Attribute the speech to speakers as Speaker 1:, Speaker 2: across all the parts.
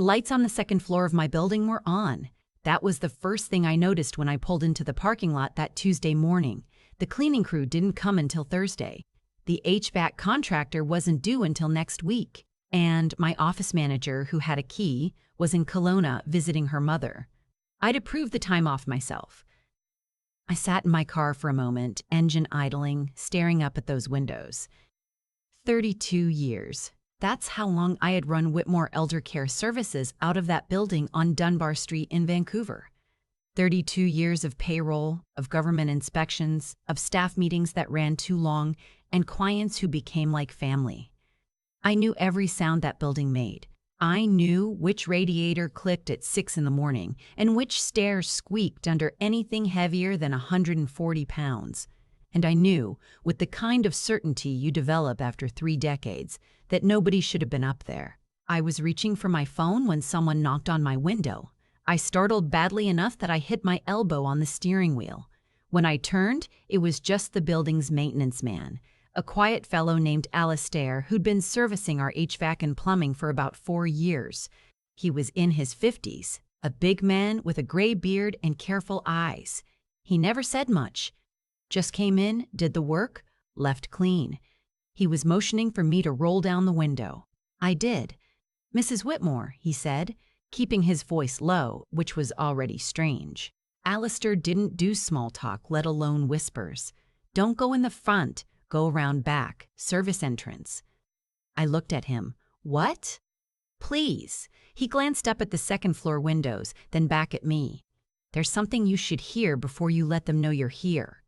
Speaker 1: lights on the second floor of my building were on. That was the first thing I noticed when I pulled into the parking lot that Tuesday morning. The cleaning crew didn't come until Thursday. The HVAC contractor wasn't due until next week. And my office manager, who had a key, was in Kelowna visiting her mother. I'd approved the time off myself. I sat in my car for a moment, engine idling, staring up at those windows. 32 years. That's how long I had run Whitmore Elder Care Services out of that building on Dunbar Street in Vancouver. 32 years of payroll, of government inspections, of staff meetings that ran too long, and clients who became like family. I knew every sound that building made. I knew which radiator clicked at 6 in the morning and which stairs squeaked under anything heavier than 140 pounds. And I knew, with the kind of certainty you develop after 3 decades, that nobody should have been up there. I was reaching for my phone when someone knocked on my window. I startled badly enough that I hit my elbow on the steering wheel. When I turned, it was just the building's maintenance man, a quiet fellow named Alistair who'd been servicing our HVAC and plumbing for about 4 years. He was in his 50s, a big man with a gray beard and careful eyes. He never said much. Just came in, did the work, left clean. He was motioning for me to roll down the window. I did. "Mrs. Whitmore," he said, keeping his voice low, which was already strange. Alistair didn't do small talk, let alone whispers. "Don't go in the front, go around back, service entrance." I looked at him. "What?" "Please." He glanced up at the second floor windows, then back at me. "There's something you should hear before you let them know you're here."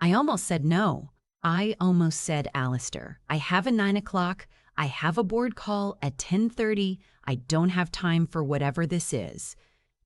Speaker 1: I almost said no. I almost said, "Alistair, I have a 9 o'clock. I have a board call at 10:30. I don't have time for whatever this is."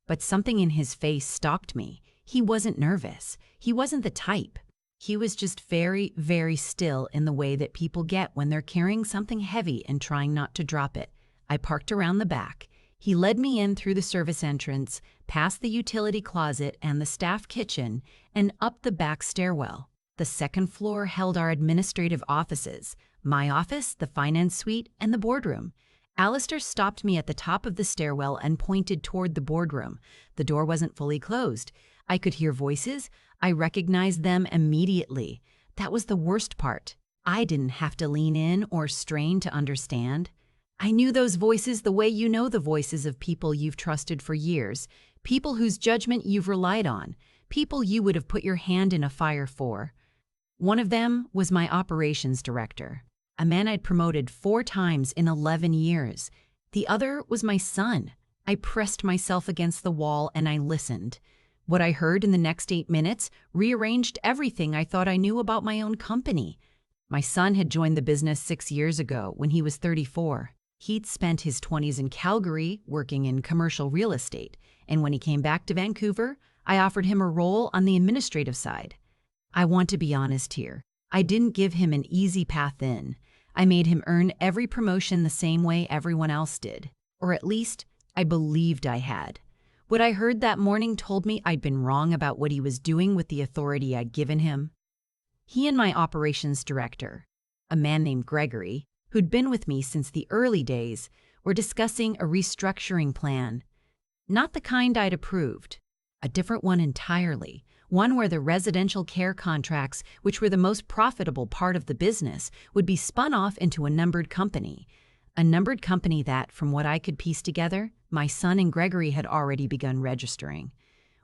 Speaker 1: But something in his face stalked me. He wasn't nervous. He wasn't the type. He was just very, very still in the way that people get when they're carrying something heavy and trying not to drop it. I parked around the back. He led me in through the service entrance, past the utility closet and the staff kitchen, and up the back stairwell. The second floor held our administrative offices, my office, the finance suite, and the boardroom. Alistair stopped me at the top of the stairwell and pointed toward the boardroom. The door wasn't fully closed. I could hear voices. I recognized them immediately. That was the worst part. I didn't have to lean in or strain to understand. I knew those voices the way you know the voices of people you've trusted for years, people whose judgment you've relied on, people you would have put your hand in a fire for. One of them was my operations director, a man I'd promoted 4 times in 11 years. The other was my son. I pressed myself against the wall and I listened. What I heard in the next 8 minutes rearranged everything I thought I knew about my own company. My son had joined the business 6 years ago when he was 34. He'd spent his 20s in Calgary working in commercial real estate, and when he came back to Vancouver, I offered him a role on the administrative side. I want to be honest here. I didn't give him an easy path in. I made him earn every promotion the same way everyone else did, or at least I believed I had. What I heard that morning told me I'd been wrong about what he was doing with the authority I'd given him. He and my operations director, a man named Gregory, who'd been with me since the early days, were discussing a restructuring plan. Not the kind I'd approved, a different one entirely, one where the residential care contracts, which were the most profitable part of the business, would be spun off into a numbered company. A numbered company that, from what I could piece together, my son and Gregory had already begun registering.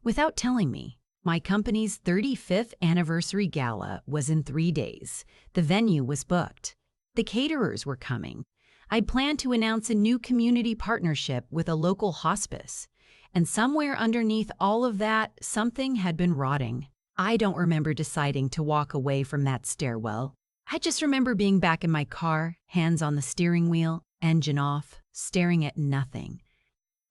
Speaker 1: Without telling me, my company's 35th anniversary gala was in 3 days. The venue was booked. The caterers were coming. I'd planned to announce a new community partnership with a local hospice. And somewhere underneath all of that, something had been rotting. I don't remember deciding to walk away from that stairwell. I just remember being back in my car, hands on the steering wheel, engine off, staring at nothing.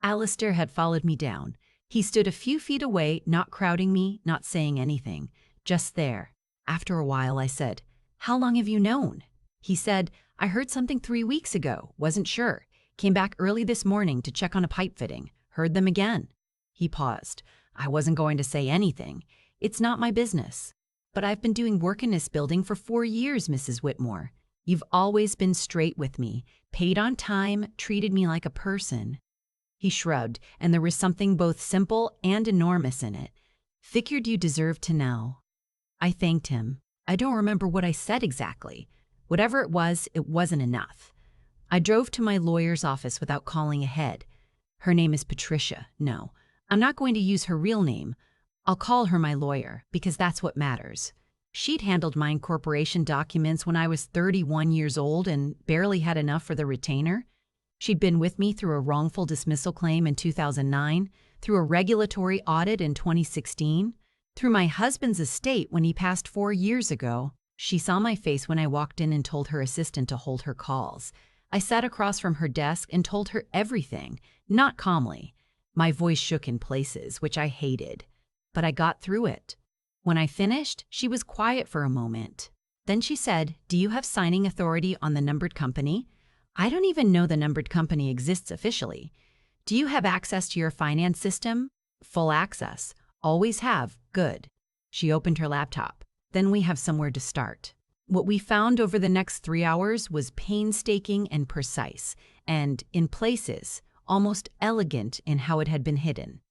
Speaker 1: Alistair had followed me down. He stood a few feet away, not crowding me, not saying anything, just there. After a while, I said, "How long have you known?" He said, "I heard something 3 weeks ago, wasn't sure. Came back early this morning to check on a pipe fitting. Heard them again." He paused. I wasn't going to say anything. It's not my business. "But I've been doing work in this building for 4 years, Mrs. Whitmore. You've always been straight with me, paid on time, treated me like a person." He shrugged, and there was something both simple and enormous in it. Figured you deserved to know. I thanked him. I don't remember what I said exactly. Whatever it wasn't enough. I drove to my lawyer's office without calling ahead. Her name is Patricia. No, I'm not going to use her real name. I'll call her my lawyer, because that's what matters. She'd handled my incorporation documents when I was 31 years old and barely had enough for the retainer. She'd been with me through a wrongful dismissal claim in 2009, through a regulatory audit in 2016, through my husband's estate when he passed 4 years ago. She saw my face when I walked in and told her assistant to hold her calls. I sat across from her desk and told her everything, not calmly. My voice shook in places, which I hated. But I got through it. When I finished, she was quiet for a moment. Then she said, "Do you have signing authority on the numbered company?" "I don't even know the numbered company exists officially." "Do you have access to your finance system?" "Full access. Always have. Good." She opened her laptop. "Then we have somewhere to start." What we found over the next 3 hours was painstaking and precise, and, in places, almost elegant in how it had been hidden.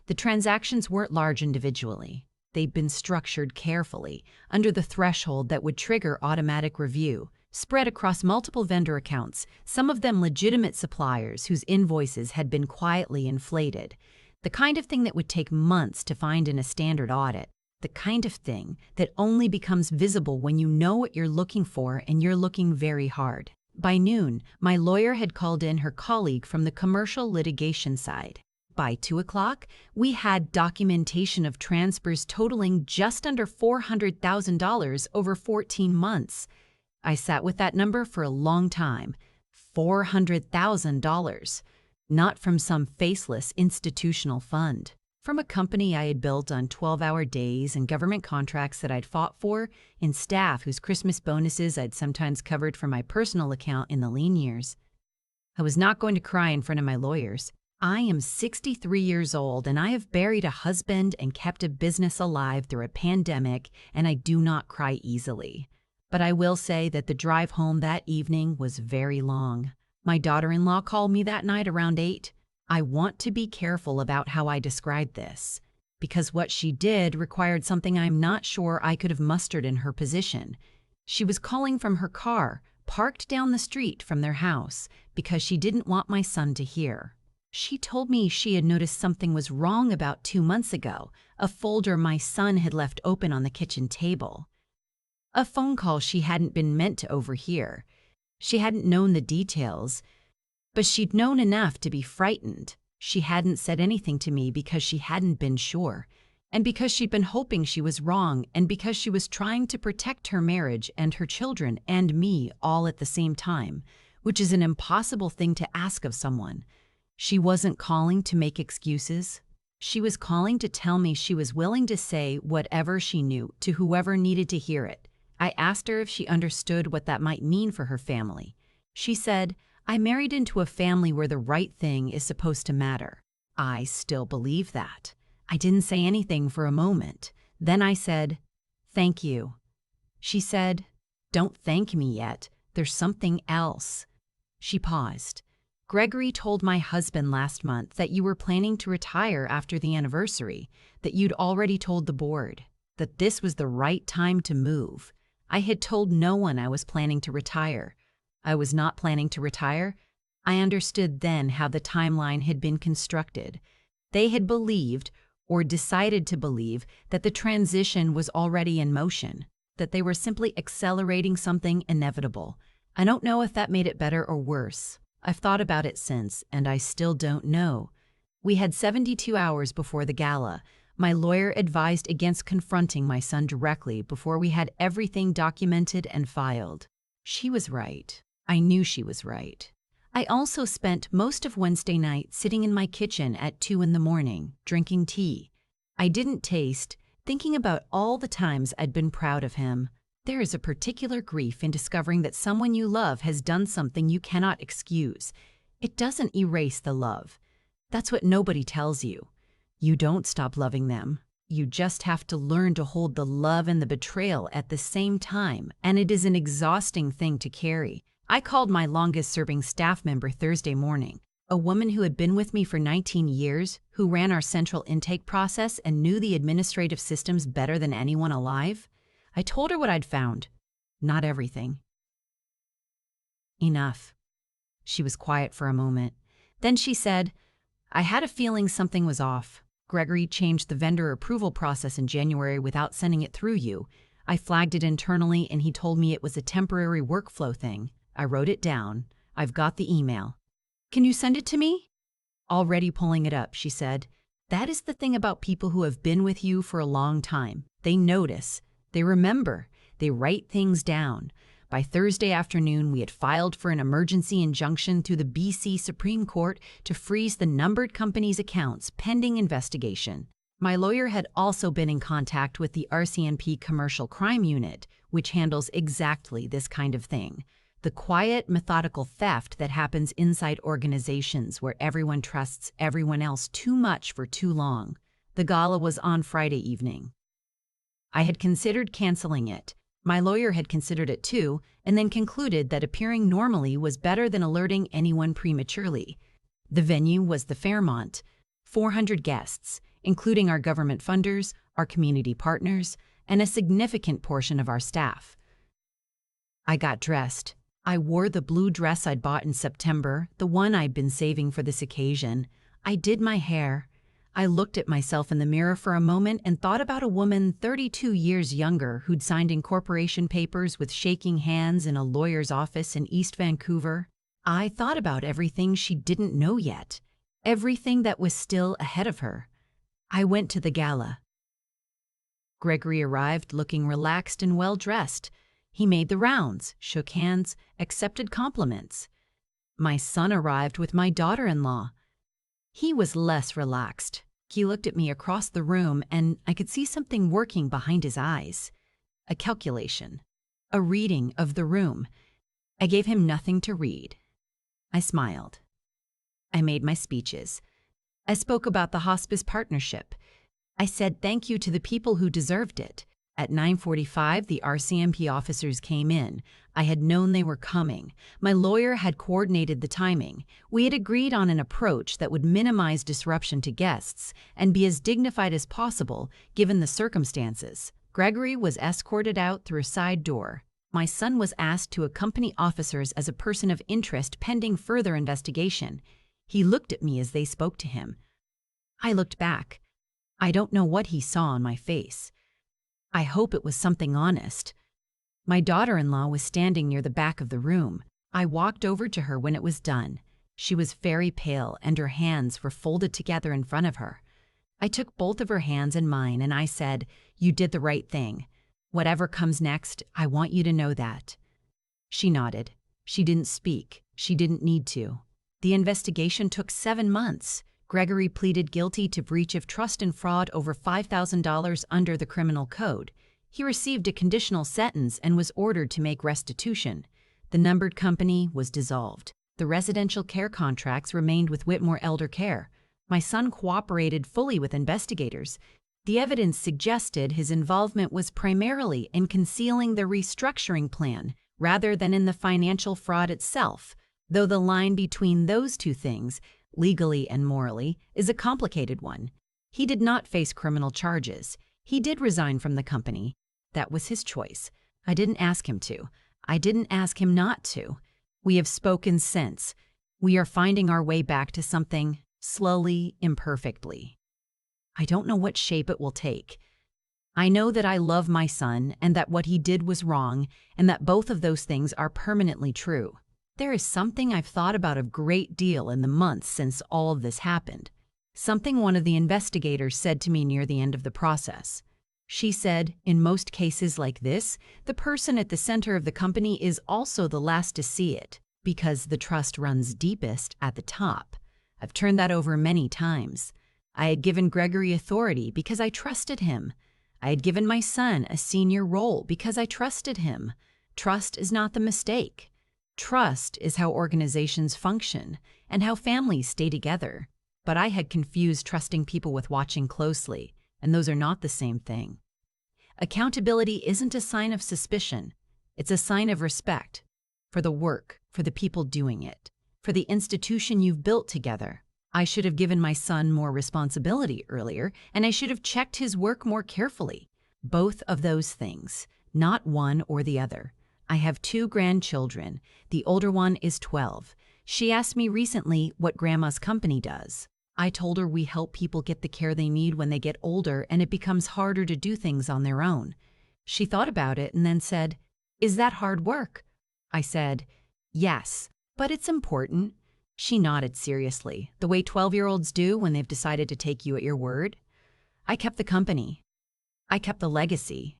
Speaker 1: The transactions weren't large individually. They'd been structured carefully, under the threshold that would trigger automatic review, spread across multiple vendor accounts, some of them legitimate suppliers whose invoices had been quietly inflated. The kind of thing that would take months to find in a standard audit. The kind of thing that only becomes visible when you know what you're looking for and you're looking very hard. By noon, my lawyer had called in her colleague from the commercial litigation side. By 2 o'clock, we had documentation of transfers totaling just under $400,000 over 14 months. I sat with that number for a long time. $400,000. Not from some faceless institutional fund. From a company I had built on 12-hour days and government contracts that I'd fought for, in staff whose Christmas bonuses I'd sometimes covered from my personal account in the lean years. I was not going to cry in front of my lawyers. I am 63 years old and I have buried a husband and kept a business alive through a pandemic, and I do not cry easily. But I will say that the drive home that evening was very long. My daughter-in-law called me that night around 8. I want to be careful about how I describe this, because what she did required something I'm not sure I could have mustered in her position. She was calling from her car, parked down the street from their house, because she didn't want my son to hear. She told me she had noticed something was wrong about 2 months ago, a folder my son had left open on the kitchen table. A phone call she hadn't been meant to overhear. She hadn't known the details, but she'd known enough to be frightened. She hadn't said anything to me because she hadn't been sure, and because she'd been hoping she was wrong, and because she was trying to protect her marriage and her children and me all at the same time, which is an impossible thing to ask of someone. She wasn't calling to make excuses. She was calling to tell me she was willing to say whatever she knew to whoever needed to hear it. I asked her if she understood what that might mean for her family. She said, "I married into a family where the right thing is supposed to matter." I still believe that. I didn't say anything for a moment. Then I said, "Thank you." She said, "Don't thank me yet. There's something else." She paused. "Gregory told my husband last month that you were planning to retire after the anniversary, that you'd already told the board, that this was the right time to move. I had told no one I was planning to retire. I was not planning to retire. I understood then how the timeline had been constructed. They had believed, or decided to believe, that the transition was already in motion, that they were simply accelerating something inevitable. I don't know if that made it better or worse. I've thought about it since, and I still don't know. We had 72 hours before the gala. My lawyer advised against confronting my son directly before we had everything documented and filed. She was right. I knew she was right. I also spent most of Wednesday night sitting in my kitchen at 2 in the morning, drinking tea. I didn't taste, thinking about all the times I'd been proud of him. There is a particular grief in discovering that someone you love has done something you cannot excuse. It doesn't erase the love. That's what nobody tells you. You don't stop loving them. You just have to learn to hold the love and the betrayal at the same time, and it is an exhausting thing to carry. I called my longest-serving staff member Thursday morning. A woman who had been with me for 19 years, who ran our central intake process and knew the administrative systems better than anyone alive. I told her what I'd found. Not everything. Enough. She was quiet for a moment. Then she said, I had a feeling something was off. Gregory changed the vendor approval process in January without sending it through you. I flagged it internally and he told me it was a temporary workflow thing. I wrote it down. I've got the email. Can you send it to me? Already pulling it up, she said. That is the thing about people who have been with you for a long time. They notice. They remember. They write things down. By Thursday afternoon, we had filed for an emergency injunction through the BC Supreme Court to freeze the numbered company's accounts pending investigation. My lawyer had also been in contact with the RCMP Commercial Crime Unit, which handles exactly this kind of thing. The quiet, methodical theft that happens inside organizations where everyone trusts everyone else too much for too long. The gala was on Friday evening. I had considered canceling it. My lawyer had considered it too, and then concluded that appearing normally was better than alerting anyone prematurely. The venue was the Fairmont. 400 guests, including our government funders, our community partners, and a significant portion of our staff. I got dressed. I wore the blue dress I'd bought in September, the one I'd been saving for this occasion. I did my hair. I looked at myself in the mirror for a moment and thought about a woman 32 years younger who'd signed incorporation papers with shaking hands in a lawyer's office in East Vancouver. I thought about everything she didn't know yet, everything that was still ahead of her. I went to the gala. Gregory arrived looking relaxed and well-dressed. He made the rounds, shook hands, accepted compliments. My son arrived with my daughter-in-law. He was less relaxed. He looked at me across the room, and I could see something working behind his eyes. A calculation. A reading of the room. I gave him nothing to read. I smiled. I made my speeches. I spoke about the hospice partnership. I said thank you to the people who deserved it. At 9:45, the RCMP officers came in. I had known they were coming. My lawyer had coordinated the timing. We had agreed on an approach that would minimize disruption to guests and be as dignified as possible, given the circumstances. Gregory was escorted out through a side door. My son was asked to accompany officers as a person of interest pending further investigation. He looked at me as they spoke to him. I looked back. I don't know what he saw on my face. I hope it was something honest. My daughter-in-law was standing near the back of the room. I walked over to her when it was done. She was very pale and her hands were folded together in front of her. I took both of her hands in mine and I said, "You did the right thing. Whatever comes next, I want you to know that." She nodded. She didn't speak. She didn't need to. The investigation took 7 months. Gregory pleaded guilty to breach of trust and fraud over $5,000 under the criminal code. He received a conditional sentence and was ordered to make restitution. The numbered company was dissolved. The residential care contracts remained with Whitmore Elder Care. My son cooperated fully with investigators. The evidence suggested his involvement was primarily in concealing the restructuring plan rather than in the financial fraud itself, though the line between those two things, legally and morally, is a complicated one. He did not face criminal charges. He did resign from the company. That was his choice. I didn't ask him to. I didn't ask him not to. We have spoken since. We are finding our way back to something, slowly, imperfectly. I don't know what shape it will take. I know that I love my son and that what he did was wrong and that both of those things are permanently true. There is something I've thought about a great deal in the months since all of this happened. Something one of the investigators said to me near the end of the process. She said, in most cases like this, the person at the center of the company is also the last to see it, because the trust runs deepest at the top. I've turned that over many times. I had given Gregory authority because I trusted him. I had given my son a senior role because I trusted him. Trust is not the mistake. Trust is how organizations function and how families stay together. But I had confused trusting people with watching closely, and those are not the same thing. Accountability isn't a sign of suspicion. It's a sign of respect for the work, for the people doing it. for the institution you've built together. I should have given my son more responsibility earlier, and I should have checked his work more carefully. Both of those things, not one or the other. I have 2 grandchildren. The older one is 12. She asked me recently what Grandma's company does. I told her we help people get the care they need when they get older and it becomes harder to do things on their own. She thought about it and then said, "Is that hard work?" I said, "Yes, but it's important." She nodded seriously, the way 12-year-olds do when they've decided to take you at your word. I kept the company. I kept the legacy.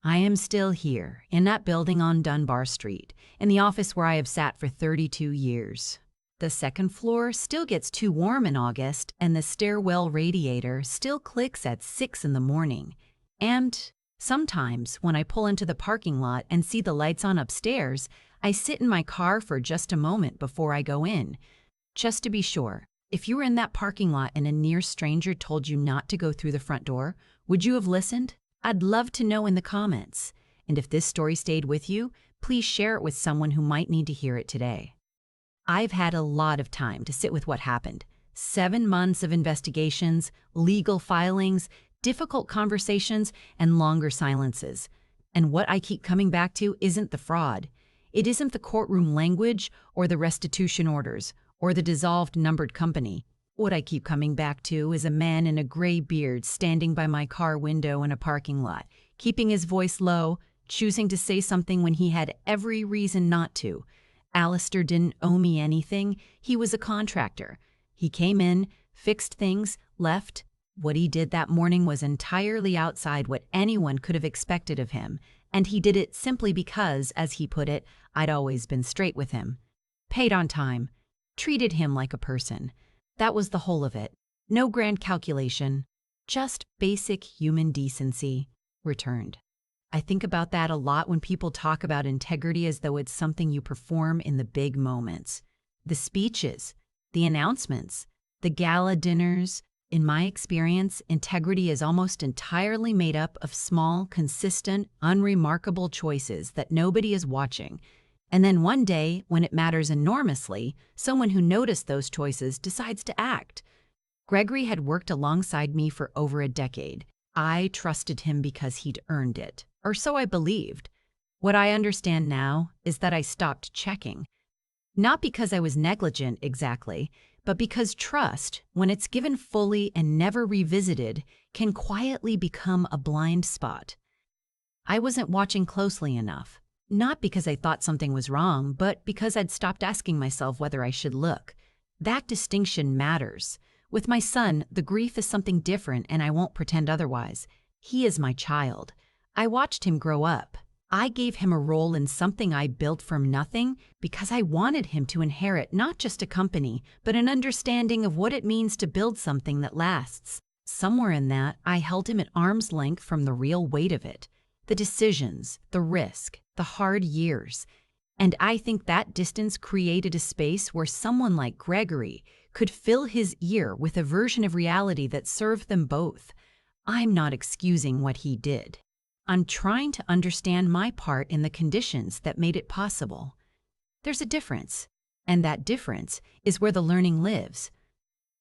Speaker 1: I am still here, in that building on Dunbar Street, in the office where I have sat for 32 years. The second floor still gets too warm in August, and the stairwell radiator still clicks at 6 in the morning. And sometimes, when I pull into the parking lot and see the lights on upstairs, I sit in my car for just a moment before I go in. Just to be sure, if you were in that parking lot and a near stranger told you not to go through the front door, would you have listened? I'd love to know in the comments. And if this story stayed with you, please share it with someone who might need to hear it today. I've had a lot of time to sit with what happened. 7 months of investigations, legal filings, difficult conversations, and longer silences. And what I keep coming back to isn't the fraud. It isn't the courtroom language or the restitution orders or the dissolved numbered company. What I keep coming back to is a man in a gray beard standing by my car window in a parking lot, keeping his voice low, choosing to say something when he had every reason not to. Alistair didn't owe me anything. He was a contractor. He came in, fixed things, left. What he did that morning was entirely outside what anyone could have expected of him, and he did it simply because, as he put it, I'd always been straight with him. Paid on time. Treated him like a person. That was the whole of it. No grand calculation. Just basic human decency. Returned. I think about that a lot when people talk about integrity as though it's something you perform in the big moments. The speeches, the announcements, the gala dinners. In my experience, integrity is almost entirely made up of small, consistent, unremarkable choices that nobody is watching. And then one day, when it matters enormously, someone who noticed those choices decides to act. Gregory had worked alongside me for over a decade. I trusted him because he'd earned it, or so I believed. What I understand now is that I stopped checking. Not because I was negligent exactly, but because trust, when it's given fully and never revisited, can quietly become a blind spot. I wasn't watching closely enough, not because I thought something was wrong, but because I'd stopped asking myself whether I should look. That distinction matters. With my son, the grief is something different, and I won't pretend otherwise. He is my child. I watched him grow up. I gave him a role in something I built from nothing because I wanted him to inherit not just a company, but an understanding of what it means to build something that lasts. Somewhere in that, I held him at arm's length from the real weight of it, the decisions, the risk, the hard years. And I think that distance created a space where someone like Gregory could fill his ear with a version of reality that served them both. I'm not excusing what he did. I'm trying to understand my part in the conditions that made it possible. There's a difference, and that difference is where the learning lives.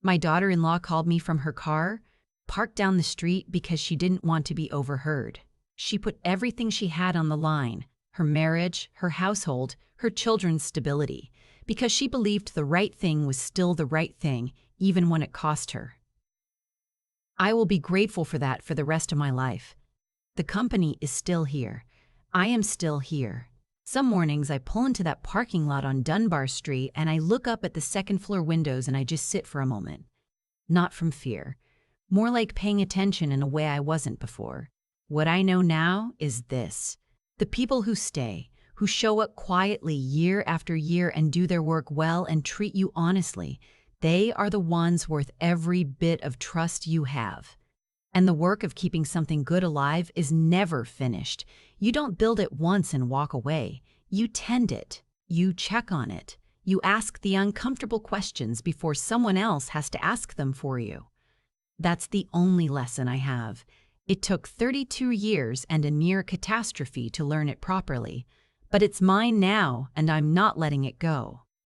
Speaker 1: My daughter-in-law called me from her car, parked down the street because she didn't want to be overheard. She put everything she had on the line, her marriage, her household, her children's stability, because she believed the right thing was still the right thing, even when it cost her. I will be grateful for that for the rest of my life. The company is still here. I am still here. Some mornings I pull into that parking lot on Dunbar Street and I look up at the second-floor windows and I just sit for a moment. Not from fear. More like paying attention in a way I wasn't before. What I know now is this. The people who stay, who show up quietly year after year and do their work well and treat you honestly, they are the ones worth every bit of trust you have. And the work of keeping something good alive is never finished. You don't build it once and walk away. You tend it. You check on it. You ask the uncomfortable questions before someone else has to ask them for you. That's the only lesson I have. It took 32 years and a near catastrophe to learn it properly. But it's mine now, and I'm not letting it go.